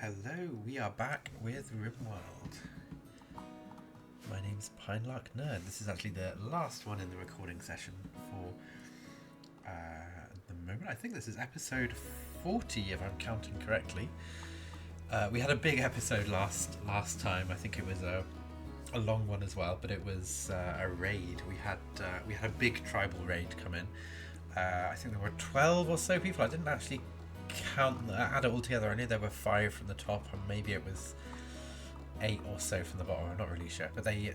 Hello, we are back with Rimworld. My name's Pinelark Nerd. This is actually the last one in the recording session for the moment. I think this is episode 40, if I'm counting correctly. We had a big episode last time. I think it was a long one as well, but it was a raid. We had a big tribal raid come in. I think there were 12 or so people. I didn't actually add it all together. I knew there were 5 from the top, and maybe it was 8 or so from the bottom. I'm not really sure, but they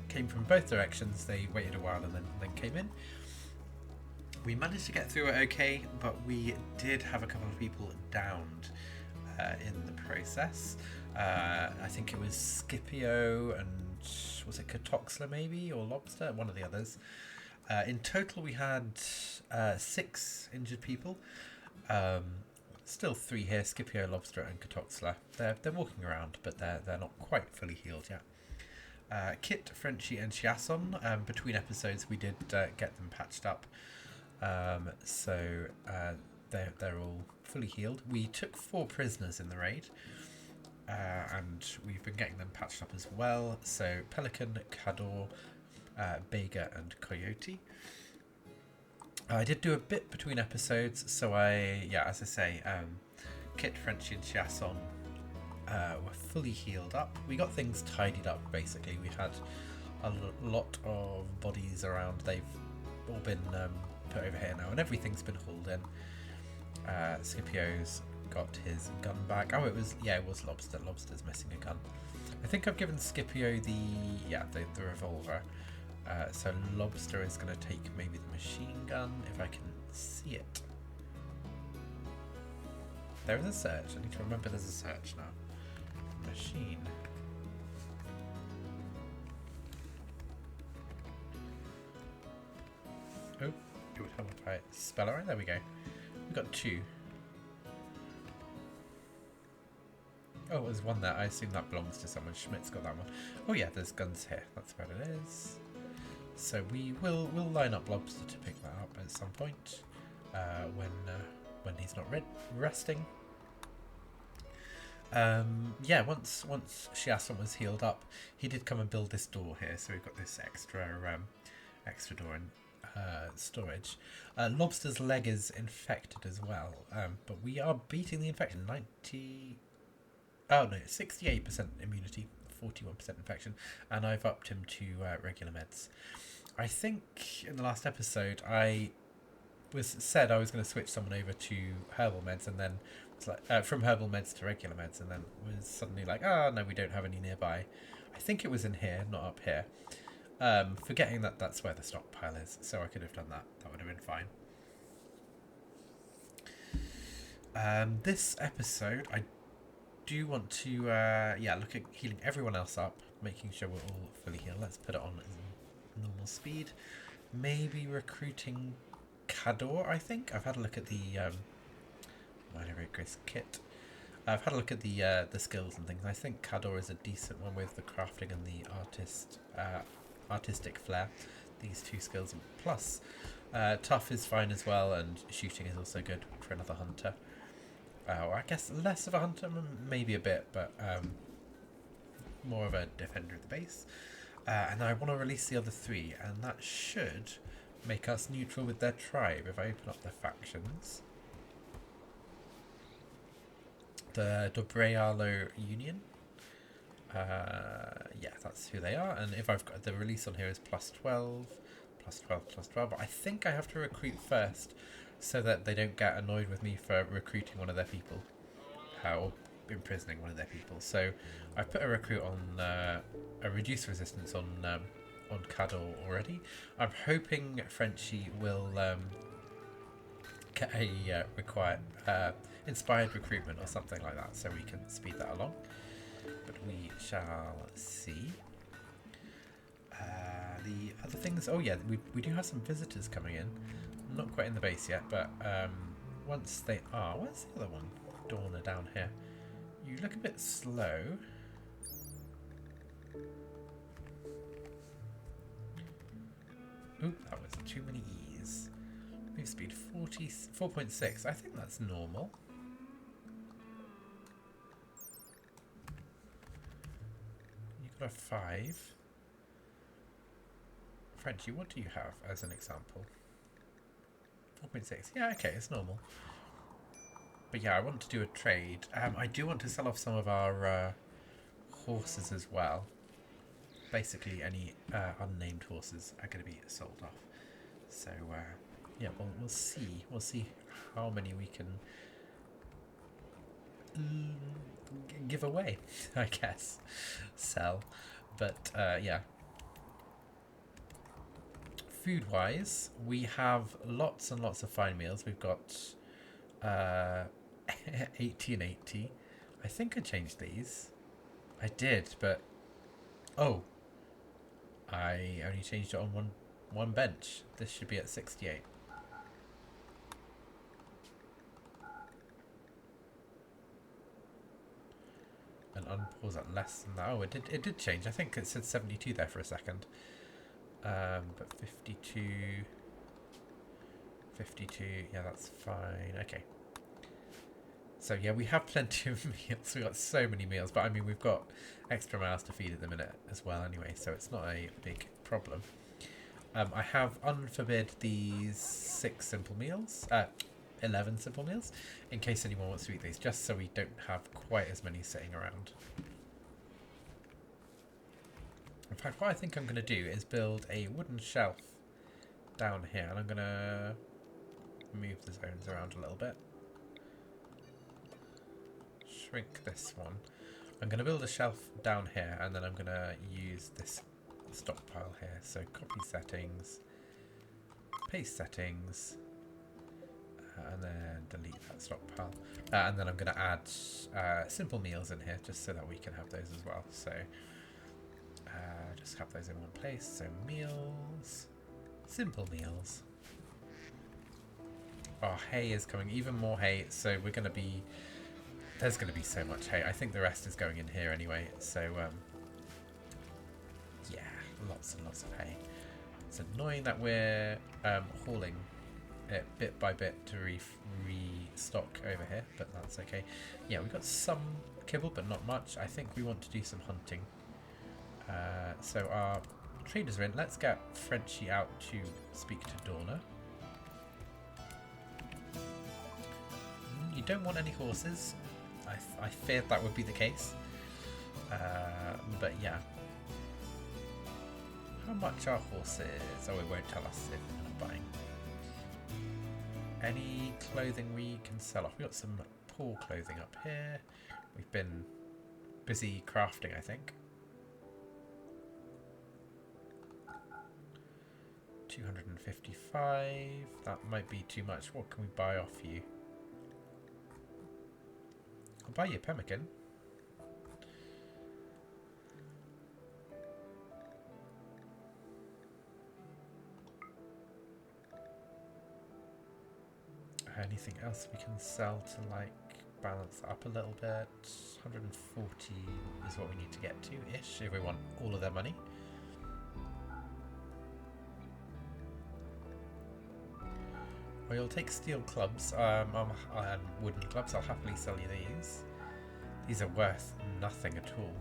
came from both directions. They waited a while and then came in. We managed to get through it okay, but we did have a couple of people downed in the process. I think it was Scipio and was it Katoxla maybe, or Lobster, one of the others. In total we had 6 injured people. Still 3 here: Scipio, Lobster, and Katoxla. They're walking around, but they're not quite fully healed yet. Kit, Frenchie, and Chiasson. Between episodes, we did get them patched up, so they're all fully healed. We took 4 prisoners in the raid, and we've been getting them patched up as well. So Pelican, Cador, Bega, and Coyote. I did do a bit between episodes, so as I say, Kit, Frenchie, and Chiasson were fully healed up. We got things tidied up, basically. We had a lot of bodies around. They've all been put over here now, and everything's been hauled in. Scipio's got his gun back. Oh, it was Lobster. Lobster's missing a gun. I think I've given Scipio the revolver. So Lobster is going to take maybe the machine gun, if I can see it. There is a search. I need to remember there's a search now. Machine. Oh, it would help if I spell it right. There we go. We've got 2. Oh, there's one there. I assume that belongs to someone. Schmidt's got that one. Oh yeah, there's guns here. That's where it is. So we'll line up Lobster to pick that up at some point when he's not resting. Once Chiasson was healed up, he did come and build this door here. So we've got this extra door in storage. Lobster's leg is infected as well, but we are beating the infection. 68% immunity. 41% infection, and I've upped him to regular meds. I think in the last episode I said I was going to switch someone over to herbal meds, and then it's like from herbal meds to regular meds, and then was suddenly like, no, we don't have any nearby. I think it was in here, not up here. Forgetting that that's where the stockpile is, so I could have done that. That would have been fine. This episode, I do want to look at healing everyone else up, making sure we're all fully healed. Let's put it on normal speed. Maybe recruiting Cador, I think. I've had a look at the minor Chris kit. I've had a look at the skills and things. I think Cador is a decent one with the crafting and the artistic flair. These 2 skills. Plus tough is fine as well, and shooting is also good for another hunter. I guess less of a hunter, maybe a bit, but more of a defender of the base. And I want to release the other 3, and that should make us neutral with their tribe. If I open up the factions, the Dobrealo Union. That's who they are. And if I've got the release on here is +12, +12. But I think I have to recruit first, so that they don't get annoyed with me for recruiting one of their people, or imprisoning one of their people. So I put a recruit on a reduced resistance on Cador already. I'm hoping Frenchie will get a inspired recruitment or something like that, so we can speed that along. But we shall see. The other things, we do have some visitors coming in. Not quite in the base yet, but once they are... Where's the other one? Dorna down here. You look a bit slow. Oop, that was too many E's. Move speed 4.6. I think that's normal. a 5. Frenchie, what do you have as an example? 4.6. Yeah, okay, it's normal. But yeah, I want to do a trade. I do want to sell off some of our horses as well. Basically, any unnamed horses are going to be sold off. So yeah, we'll see. We'll see how many we can give away, I guess. Sell. But yeah. Food-wise, we have lots and lots of fine meals. We've got 80 and 80. I think I changed these. I did, but oh, I only changed it on one bench. This should be at 68. And unpause at less than that. Oh, it did change. I think it said 72 there for a second. But 52, yeah, that's fine. Okay. So yeah, we have plenty of meals. We've got so many meals, but I mean, we've got extra mouths to feed at the minute as well anyway, so it's not a big problem. I have unforbid these 6 simple meals, 11 simple meals, in case anyone wants to eat these, just so we don't have quite as many sitting around. In fact, what I think I'm going to do is build a wooden shelf down here, and I'm going to move the zones around a little bit. Shrink this one. I'm going to build a shelf down here, and then I'm going to use this stockpile here. So copy settings, paste settings, and then delete that stockpile. And then I'm going to add simple meals in here, just so that we can have those as well. So just have those in one place. So meals, simple meals. Oh, hay is coming, even more hay. So we're going to be, there's going to be so much hay. I think the rest is going in here anyway. So yeah, lots and lots of hay. It's annoying that we're hauling it bit by bit to restock over here, but that's okay. Yeah, we've got some kibble, but not much. I think we want to do some hunting. So our traders are in. Let's get Frenchie out to speak to Dorna. You don't want any horses. I feared that would be the case. But yeah. How much are horses? Oh, it won't tell us if we're not buying. Any clothing we can sell off? We've got some poor clothing up here. We've been busy crafting, I think. 255. That might be too much. What can we buy off you? I'll buy you a pemmican. Anything else we can sell to like balance up a little bit? 140 is what we need to get to ish if we want all of their money. Well, you'll take steel clubs and wooden clubs. I'll happily sell you these. These are worth nothing at all.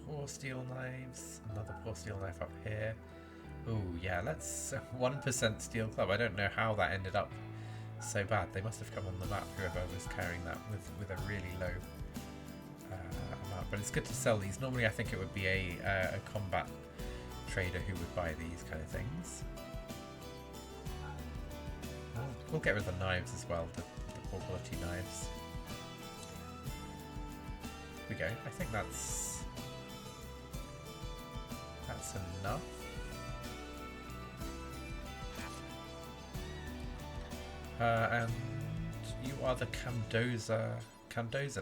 Poor steel knives. Another poor steel knife up here. Oh yeah, let's 1% steel club. I don't know how that ended up so bad. They must have come on the map, whoever was carrying that with a really low amount. But it's good to sell these. Normally I think it would be a combat trader who would buy these kind of things. We'll get rid of the knives as well, the poor quality knives. Here we go. I think that's enough. And you are the Camdoza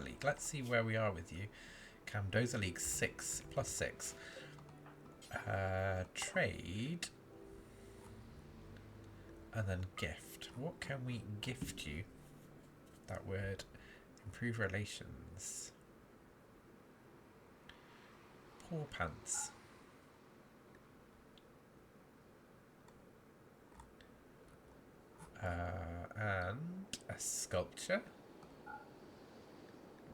League. Let's see where we are with you. Camdoza League 6 plus 6. Trade. And then gift. What can we gift you? That word. Improve relations. Poor pants. And a sculpture.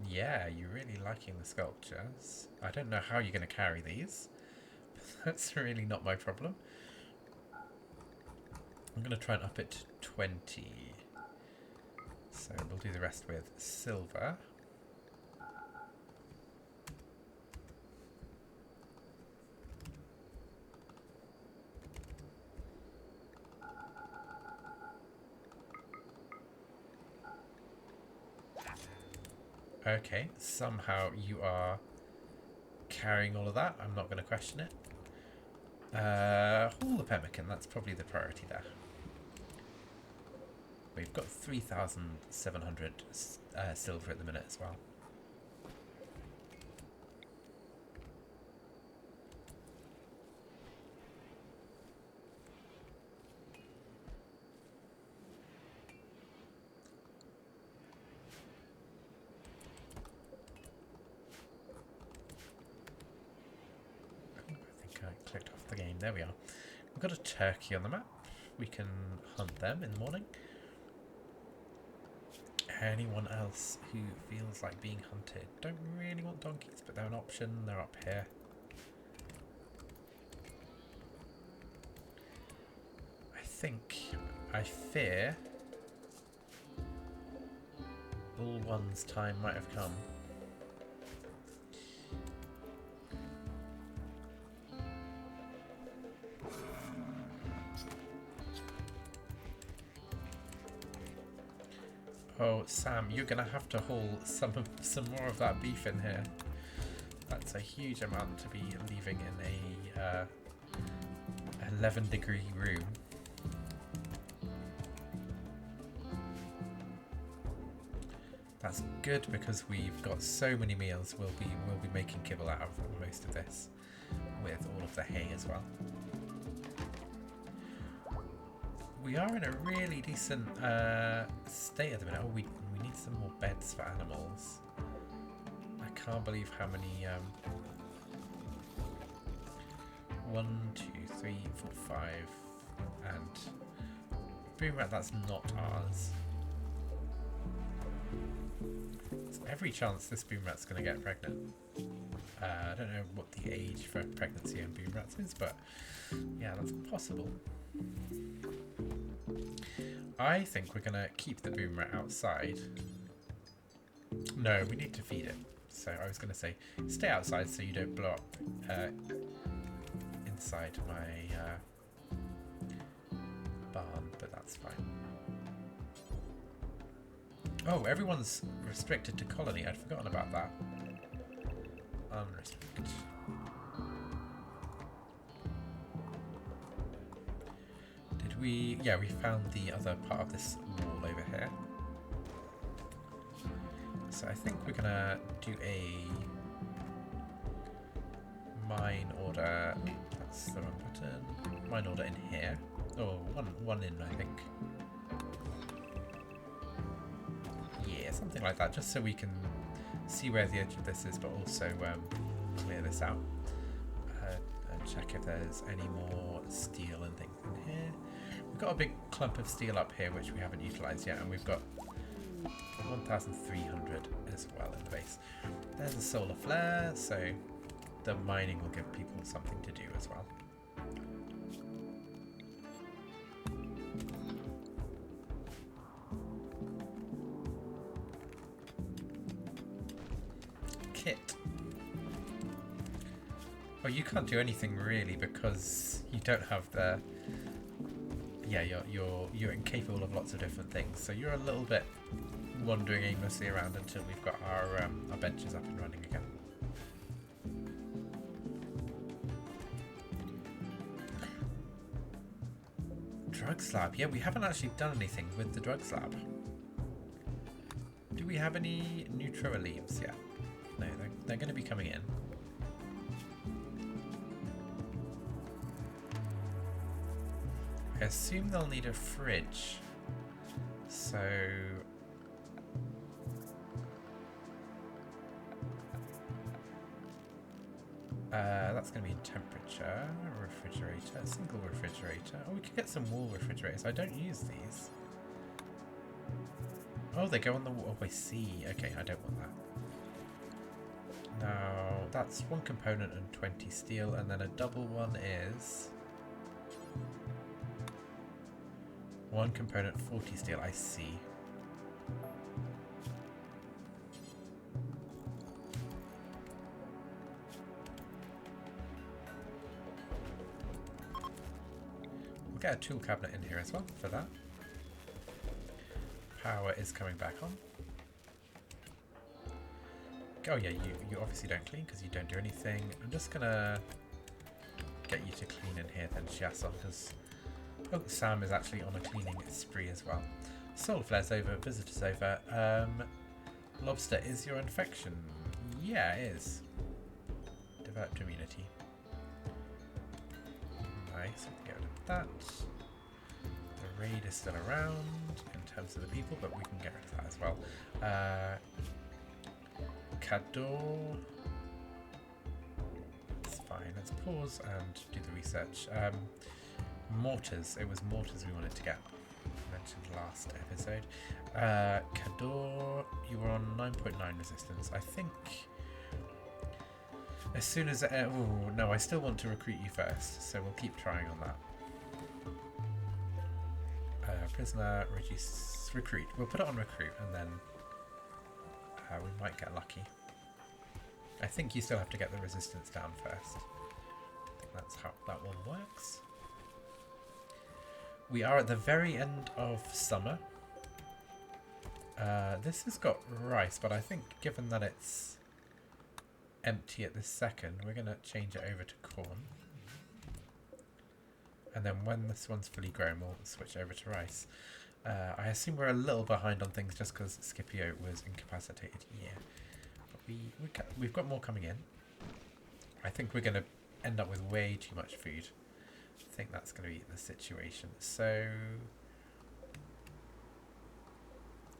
Yeah, you're really liking the sculptures. I don't know how you're going to carry these, but that's really not my problem. I'm going to try and up it to 20. So we'll do the rest with silver. Okay, somehow you are carrying all of that. I'm not going to question it. Hall of Pemmican, that's probably the priority there. We've got 3,700 silver at the minute as well. Clicked off the game. There we are. We've got a turkey on the map. We can hunt them in the morning. Anyone else who feels like being hunted? Don't really want donkeys, but they're an option. They're up here. I fear Bull One's time might have come. Oh, Sam, you're going to have to haul some more of that beef in here. That's a huge amount to be leaving in a 11-degree room. That's good because we've got so many meals. We'll be making kibble out of most of this with all of the hay as well. We are in a really decent state at the minute. Oh, we need some more beds for animals. I can't believe how many 1, 2, 3, 4, 5 and boom rat, that's not ours. There's every chance this boom rat's going to get pregnant. I don't know what the age for pregnancy in boom rats is, but yeah, that's possible. I think we're going to keep the boom rat outside. No, we need to feed it. So I was going to say, stay outside so you don't blow up inside my barn, but that's fine. Oh, everyone's restricted to colony. I'd forgotten about that. Unrestricted. Yeah, we found the other part of this wall over here. So I think we're gonna do a mine order. That's the wrong button. Mine order in here. Oh, one in, I think. Yeah, something like that, just so we can see where the edge of this is, but also clear this out. And check if there's any more steel and things in here. We've got a big clump of steel up here which we haven't utilised yet, and we've got 1,300 as well in the base. There's a solar flare, so the mining will give people something to do as well. Kit. Oh, you can't do anything really because you don't have the... Yeah, you're incapable of lots of different things, so you're a little bit wandering aimlessly around until we've got our benches up and running again. Drug slab. Yeah, we haven't actually done anything with the drug slab. Do we have any Nutroa leaves yet? No, they're going to be coming in. I assume they'll need a fridge, so that's going to be in temperature, refrigerator, single refrigerator. Oh, we could get some wall refrigerators. I don't use these. Oh, they go on the wall. Oh, I see. Okay, I don't want that. Now, that's 1 component and 20 steel, and then a double one is 1 component, 40 steel. I see. We'll get a tool cabinet in here as well for that. Power is coming back on. Oh yeah, you obviously don't clean because you don't do anything. I'm just gonna get you to clean in here then, Chiasson, because Sam is actually on a cleaning spree as well. Solar flare's over, visitors over. Lobster, is your infection? Yeah, it is. Developed immunity. Nice, we can get rid of that. The raid is still around in terms of the people, but we can get rid of that as well. Cador. It's fine. Let's pause and do the research. Mortars. It was mortars we wanted to get. I mentioned last episode. Cador, you were on 9.9 resistance. I think as soon as... oh, no, I still want to recruit you first, so we'll keep trying on that. Prisoner, reduce... recruit. We'll put it on recruit, and then we might get lucky. I think you still have to get the resistance down first. I think that's how that one works. We are at the very end of summer. This has got rice, but I think given that it's empty at this second, we're going to change it over to corn. And then when this one's fully grown, we'll switch over to rice. I assume we're a little behind on things just because Scipio was incapacitated. Yeah, but we've got more coming in. I think we're going to end up with way too much food. I think that's going to be the situation. So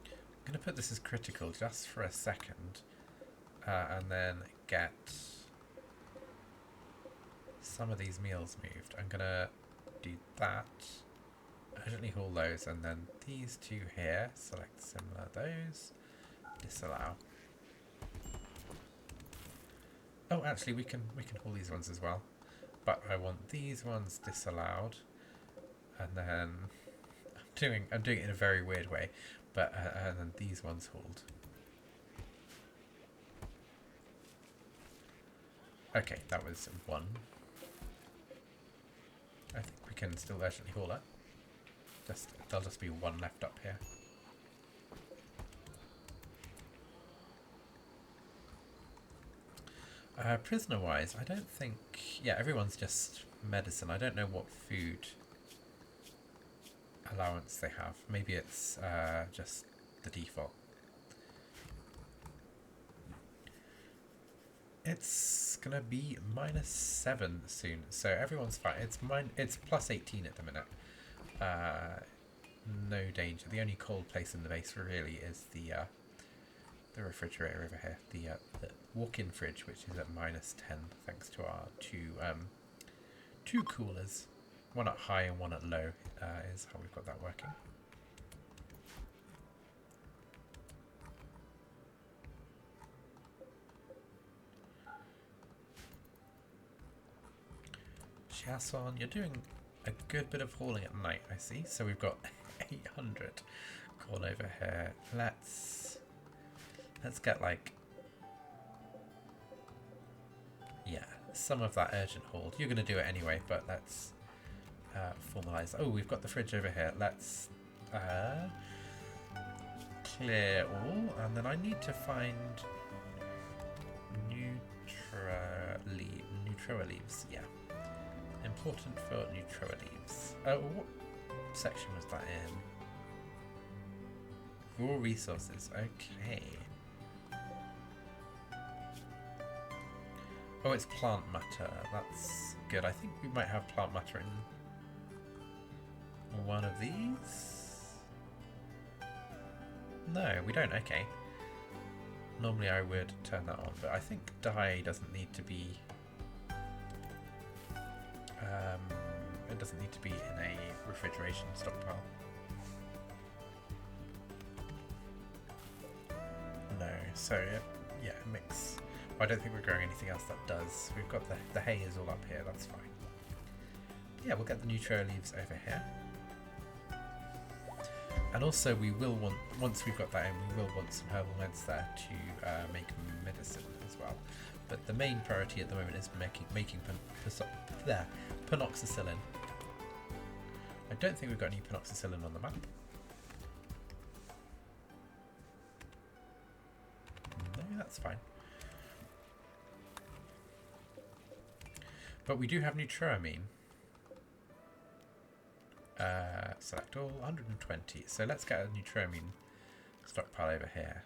I'm going to put this as critical just for a second, and then get some of these meals moved. I'm going to do that. Urgently haul those, and then these two here, select similar, those, disallow. Oh, actually we can haul these ones as well, but I want these ones disallowed, and then I'm doing it in a very weird way, but and then these ones hauled. Okay, that was one. I think we can still urgently haul it. There'll just be one left up here. Prisoner-wise, I don't think... Yeah, everyone's just medicine. I don't know what food allowance they have. Maybe it's just the default. It's gonna be -7 soon, so everyone's fine. It's plus 18 at the minute. No danger. The only cold place in the base really is the refrigerator over here, the walk-in fridge, which is at -10 thanks to our two coolers, one at high and one at low, is how we've got that working. Chiasson, you're doing a good bit of hauling at night, I see. So we've got 800 corn over here. Let's get like, yeah, some of that urgent hauled. You're going to do it anyway, but let's formalize. Oh, we've got the fridge over here. Let's clear all, and then I need to find Nutra leaves. Yeah. Important for Nutroa leaves. What section was that in? Raw resources. Okay. Oh, it's plant matter. That's good. I think we might have plant matter in one of these. No, we don't. Okay. Normally I would turn that on, but I think dye doesn't need to be... it doesn't need to be in a refrigeration stockpile. No, so yeah, mix. I don't think we're growing anything else that does. We've got the hay is all up here, that's fine. Yeah, we'll get the neutral leaves over here. And also we will want, once we've got that in, we will want some herbal meds there to make medicine as well. But the main priority at the moment is making penoxycillin. I don't think we've got any penoxycillin on the map. No, that's fine. But we do have neutroamine. Select all, 120. So let's get a neutroamine stockpile over here.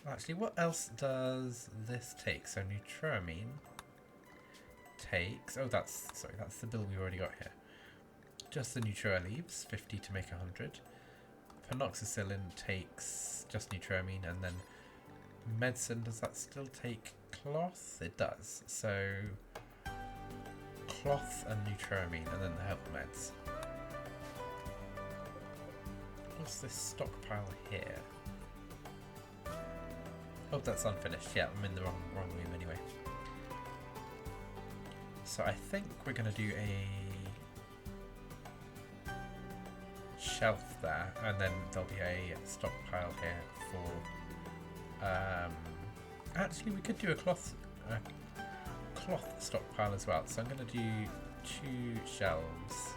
Actually, what else does this take? So neutroamine takes... Oh, that's the bill we already got here. Just the neutral leaves, 50 to make 100. Penoxycillin takes just neutroamine, and then medicine, does that still take cloth? It does. So cloth and neutroamine, and then the herbal meds. What's this stockpile here? Oh, that's unfinished. Yeah, I'm in the wrong room anyway. So I think we're going to do a shelf there, and then there'll be a stockpile here for... actually, we could do a cloth stockpile as well. So I'm going to do 2 shelves.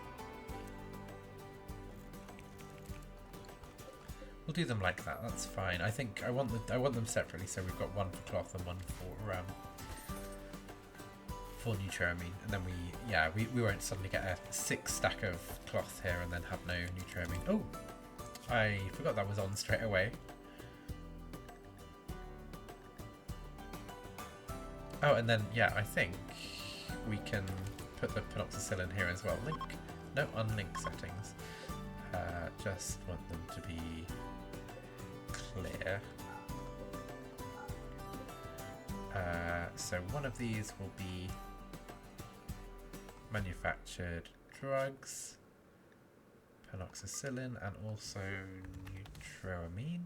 We'll do them like that. That's fine. I think I want them separately, so we've got one for cloth and one for neutroamine, and then we won't suddenly get a 6 stack of cloth here and then have no neutroamine. Oh, I forgot that was on straight away. Oh, and then I think we can put the penoxycillin here as well. Unlink settings. Just want them to be clear. So one of these will be manufactured drugs, penoxycillin, and also neutroamine.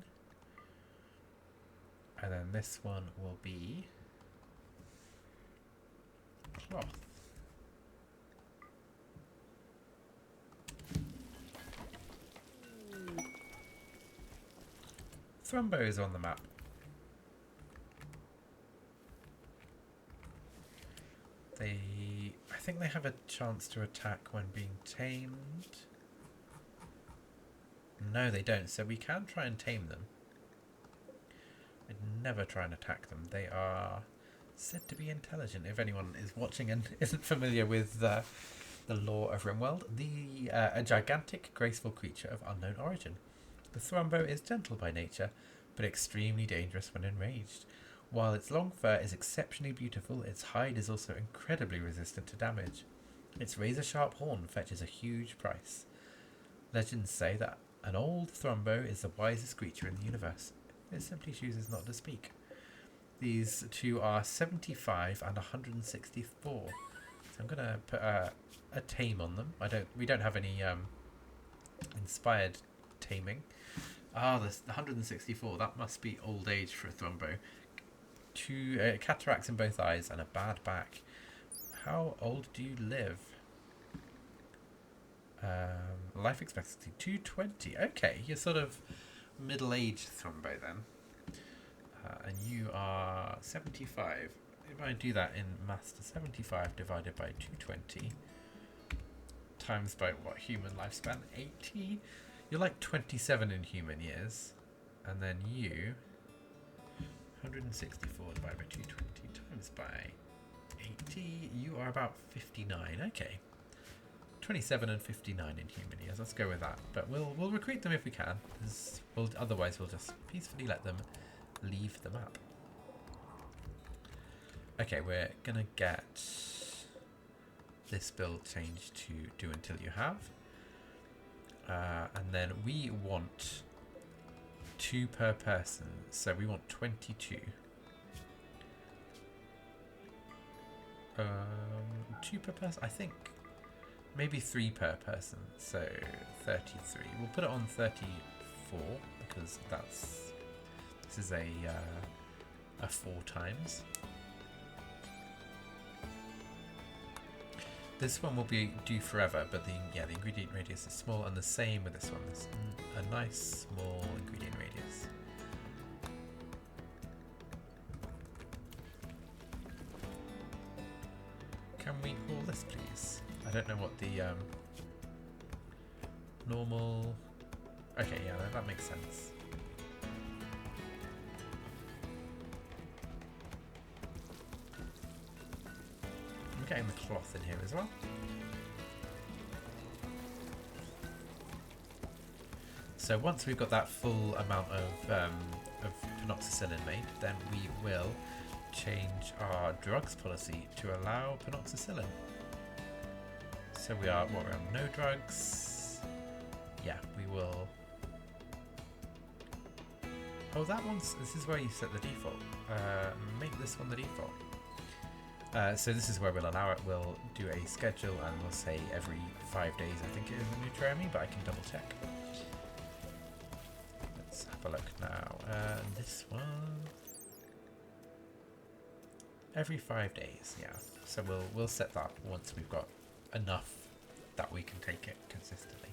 And then this one will be cloth. Thrumbo is on the map. I think they have a chance to attack when being tamed. No, they don't, so we can try and tame them. I'd never try and attack them. They are said to be intelligent. If anyone is watching and isn't familiar with the lore of Rimworld, a gigantic, graceful creature of unknown origin. The Thrumbo is gentle by nature, but extremely dangerous when enraged. While its long fur is exceptionally beautiful, its hide is also incredibly resistant to damage. Its razor-sharp horn fetches a huge price. Legends say that an old Thrumbo is the wisest creature in the universe. It simply chooses not to speak. These two are 75 and 164. So I'm going to put a tame on them. We don't have any inspired taming. The 164. That must be old age for a Thrumbo. 2 cataracts in both eyes and a bad back. How old do you live? Life expectancy 220. Okay, you're sort of middle-aged Thrumbo then. And you are 75. If I do that in master, 75 divided by 220 times by what human lifespan? 80. You're like 27 in human years, and then you 164 divided by 220 times by 80. You are about 59. Okay, 27 and 59 in human years. Let's go with that. But we'll recruit them if we can. Otherwise, we'll just peacefully let them leave the map. Okay, we're gonna get this build changed to do until you have, and then we want 2 per person, so we want 22. 2 per person, I think maybe 3 per person, so 33. We'll put it on 34 because this is a 4 times. This one will be due forever, but the ingredient radius is small, and the same with this one. This a nice small ingredient radius. Can we haul this, please? I don't know what the normal. Okay, yeah, that makes sense. I'm getting the cloth in here as well. So once we've got that full amount of penoxycyllin made, then we will change our drugs policy to allow penoxycyllin. So we're on no drugs. Yeah, we will. Oh, this is where you set the default. Make this one the default. So this is where we'll allow it. We'll do a schedule and we'll say every 5 days, I think it is in Neutrami, but I can double check. Let's have a look now. This one. Every 5 days, yeah. So we'll set that once we've got enough that we can take it consistently.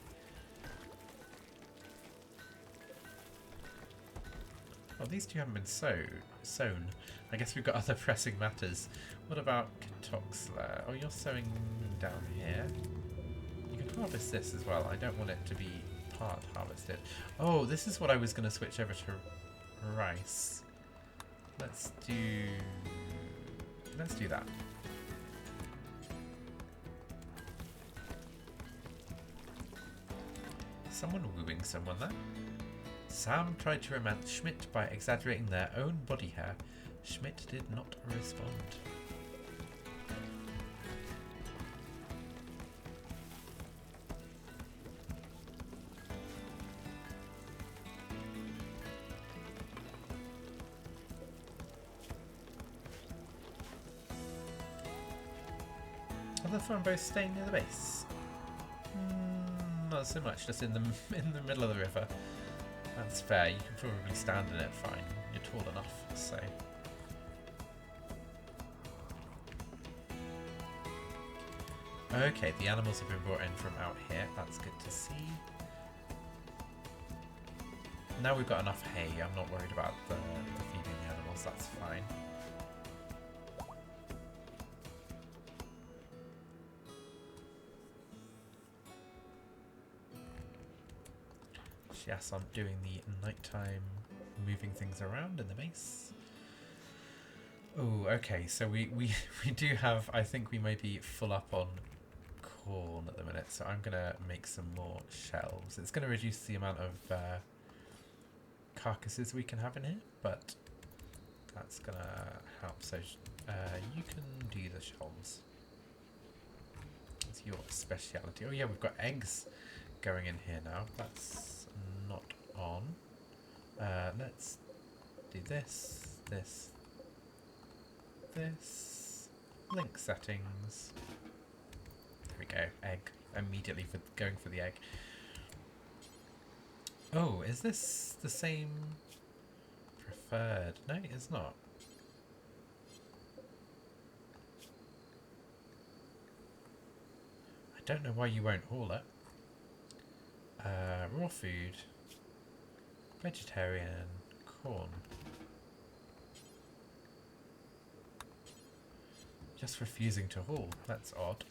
Well, these two haven't been sown. I guess we've got other pressing matters. What about Katoxler? Oh, you're sowing down here. You can harvest this as well. I don't want it to be part harvested. Oh, this is what I was going to switch over to rice. Let's do that. Someone wooing someone there. Sam tried to romance Schmidt by exaggerating their own body hair. Schmidt did not respond. Are the Thornbows staying near the base? Not so much, just in the middle of the river. That's fair, you can probably stand in it fine. You're tall enough, so. Okay, the animals have been brought in from out here. That's good to see. Now we've got enough hay, I'm not worried about the feeding the animals, that's fine. Yes, I'm doing the nighttime moving things around in the base. Oh, okay, so we do have, I think we may be full up on corn at the minute, so I'm going to make some more shelves. It's going to reduce the amount of carcasses we can have in here, but that's going to help. So you can do the shelves. It's your speciality. Oh yeah, we've got eggs going in here now. That's not on. Let's do this. Link settings. There we go. Egg. Immediately for going for the egg. Oh, is this the same preferred? No, it's not. I don't know why you won't haul it. Raw food, vegetarian, corn. Just refusing to haul. That's odd.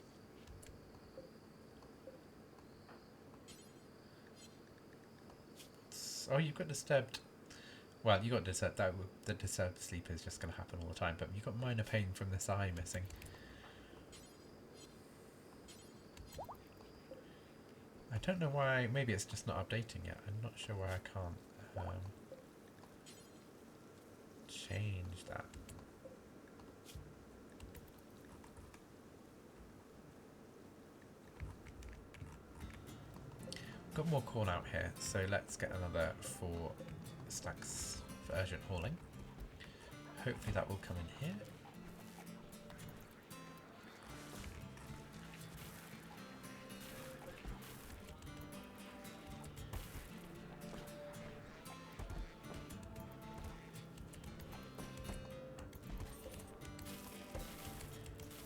Oh, you've got disturbed. Well, you got disturbed. The disturbed sleep is just going to happen all the time. But you got minor pain from this eye missing. I don't know why. Maybe it's just not updating yet. I'm not sure why I can't change that. Got more corn out here, so let's get another 4 stacks for urgent hauling. Hopefully that will come in here.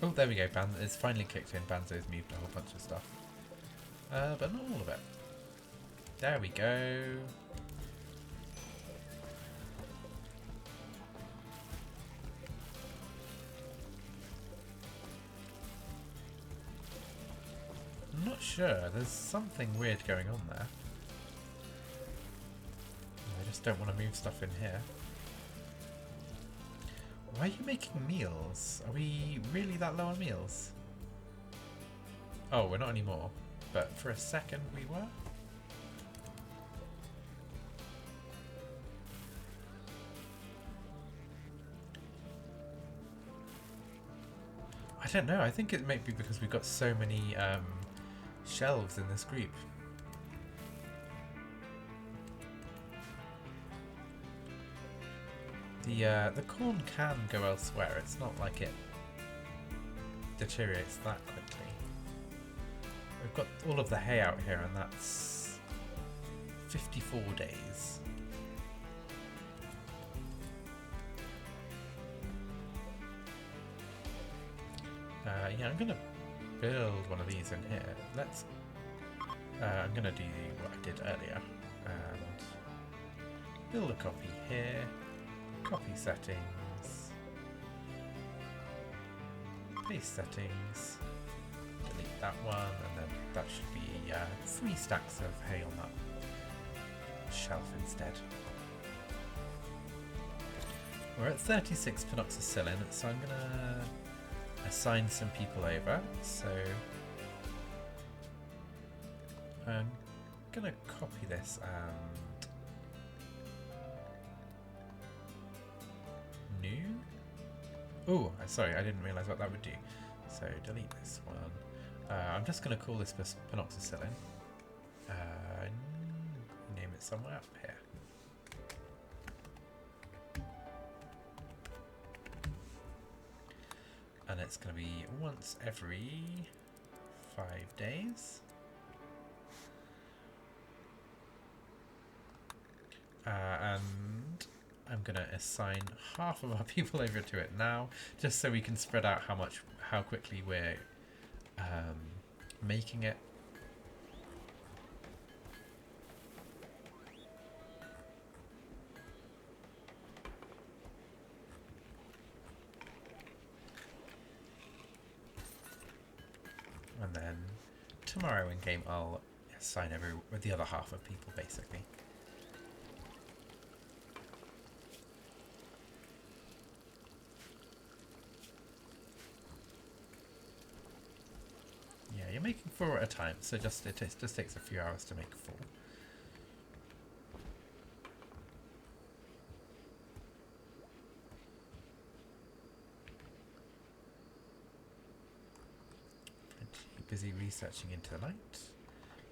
Oh, there we go. It's finally kicked in. Banzo's moved a whole bunch of stuff. But not all of it. There we go. I'm not sure. There's something weird going on there. I just don't want to move stuff in here. Why are you making meals? Are we really that low on meals? Oh, we're not anymore. But for a second we were? I don't know. I think it might be because we've got so many shelves in this group. The corn can go elsewhere. It's not like it deteriorates that quickly. We've got all of the hay out here, and that's 54 days. Yeah, I'm gonna build one of these in here. Let's. I'm gonna do what I did earlier and build a copy here. Copy settings. Paste settings. Delete that one, and then that should be 3 stacks of hay on that shelf instead. We're at 36 penoxycillin, so I'm gonna assign some people over. So I'm gonna copy this and new. Oh, sorry, I didn't realise what that would do. So delete this one. I'm just gonna call this penoxycillin. Name it somewhere up here. And it's going to be once every 5 days. And I'm going to assign half of our people over to it now, just so we can spread out how quickly we're making it. And then tomorrow in game I'll assign the other half of people basically. Yeah, you're making 4 at a time, so it just takes a few hours to make 4. Busy researching into the night.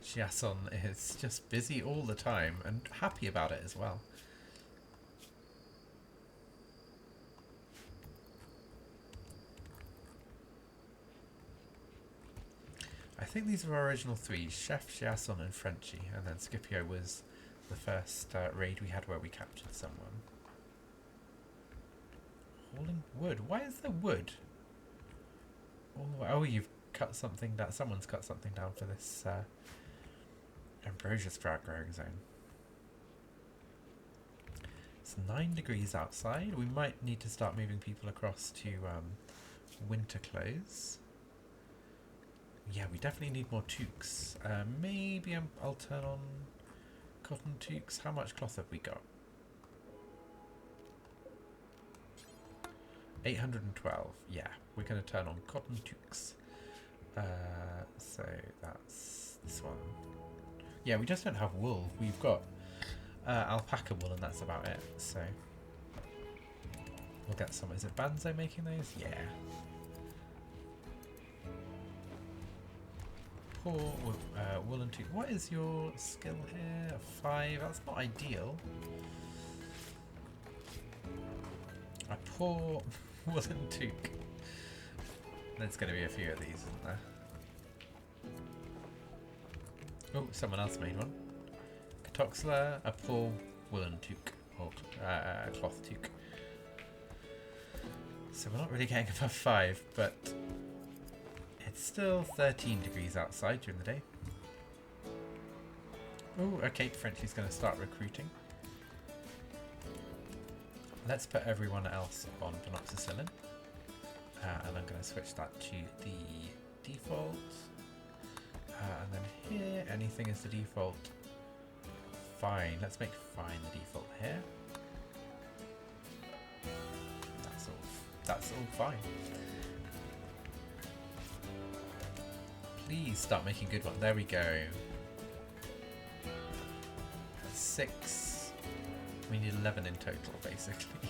Chiasson is just busy all the time and happy about it as well. I think these were our original 3, Chef, Chiasson and Frenchie, and then Scipio was the first raid we had where we captured someone. Hauling wood. Why is there wood? All the way. Oh, you've cut something down. Someone's cut something down for this ambrosia sprout growing zone. It's 9 degrees outside. We might need to start moving people across to winter clothes. Yeah, we definitely need more toques. Maybe I'll turn on cotton toques. How much cloth have we got? 812. Yeah, we're going to turn on cotton toques. So that's this one. Yeah, we just don't have wool. We've got alpaca wool and that's about it. So we'll get some. Is it Banzo making those? Yeah. Poor woolen toque. What is your skill here? 5. That's not ideal. A poor woolen toque. There's going to be a few of these, isn't there? Oh, someone else made one. Catoxla, a poor woolen toque, or cloth toque. So we're not really getting above 5, but It's still 13 degrees outside during the day. Oh, okay, Frenchie's going to start recruiting. Let's put everyone else on Penoxycillin. And I'm going to switch that to the default. And then here, anything is the default. Fine, let's make fine the default here. That's all fine. Please start making good ones. There we go. 6. We need 11 in total, basically.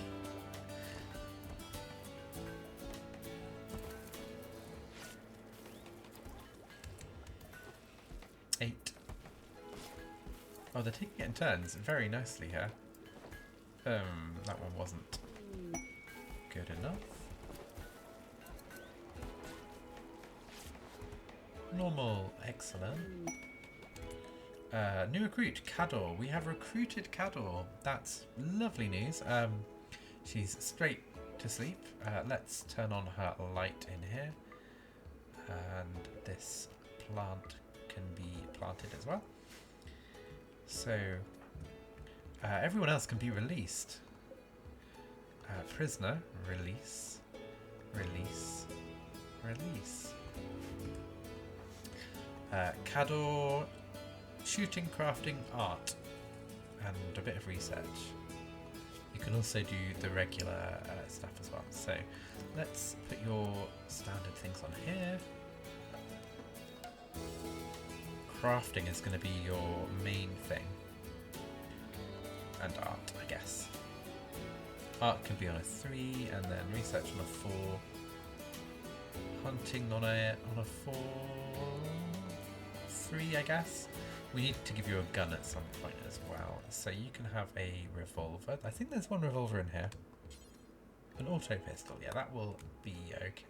Eight. Oh, they're taking it in turns very nicely here. That one wasn't good enough. Normal, excellent. New recruit, Cador. We have recruited Cador. That's lovely news. She's straight to sleep. Let's turn on her light in here. And this plant can be planted as well. So everyone else can be released. Prisoner, release, release, release. Cador, shooting, crafting, art, and a bit of research. You can also do the regular stuff as well. So let's put your standard things on here. Crafting is going to be your main thing. And art, I guess. Art can be on a 3, and then research on a 4. Hunting on a 4... 3, I guess. We need to give you a gun at some point as well. So you can have a revolver. I think there's one revolver in here. An auto pistol. Yeah, that will be okay.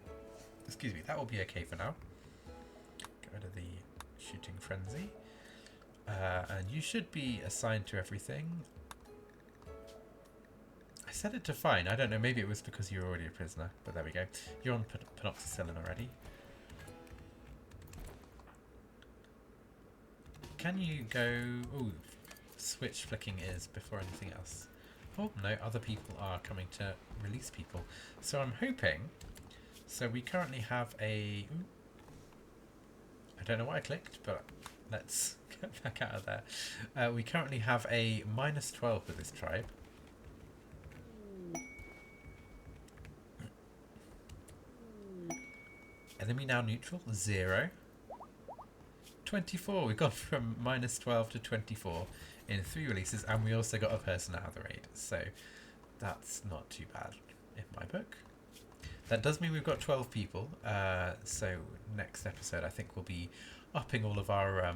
Excuse me, that will be okay for now. Get rid of the shooting frenzy. And you should be assigned to everything. I set it to fine. I don't know, maybe it was because you were already a prisoner, but there we go. You're on Penoxycillin already. Can you go... Ooh, switch flicking is before anything else. Oh, no, other people are coming to release people. So I'm hoping... So we currently have a... Ooh, I don't know what I clicked, but let's get back out of there. We currently have a -12 with this tribe. Enemy now neutral, 0. 24, we've gone from -12 to 24 in 3 releases, and we also got a person out of the raid, so that's not too bad in my book. That does mean we've got 12 people, so next episode I think we'll be upping all of our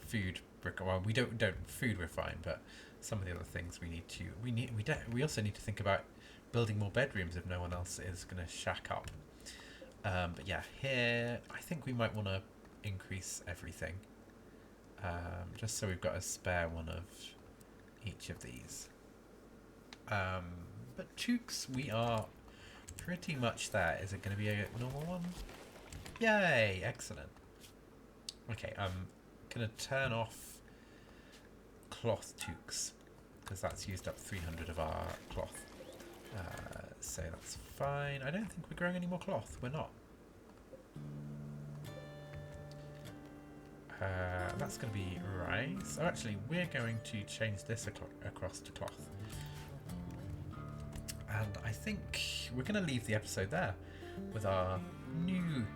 food. Well, we don't food refine, but some of the other things we need to. We also need to think about building more bedrooms if no one else is going to shack up. But yeah, here I think we might want to increase everything, just so we've got a spare one of each of these. But Chooks, we are pretty much there. Is it going to be a normal one? Yay! Excellent. Okay, I'm going to turn off cloth Chooks because that's used up 300 of our cloth. So that's fine. I don't think we're growing any more cloth. We're not. That's going to be rice. Oh, actually, we're going to change this across to cloth. And I think we're going to leave the episode there with our new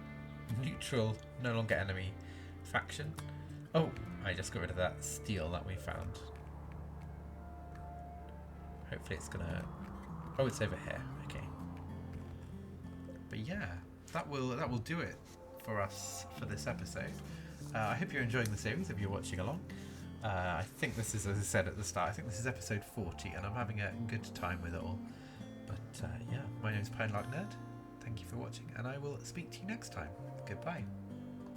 neutral, no longer enemy faction. Oh, I just got rid of that steel that we found. Hopefully it's going to... Oh, it's over here. Okay. But yeah, that will do it for us for this episode. I hope you're enjoying the series if you're watching along. I think this is, as I said at the start, I think this is episode 40 and I'm having a good time with it all. But yeah, my name is Pinelark Nerd. Thank you for watching and I will speak to you next time. Goodbye.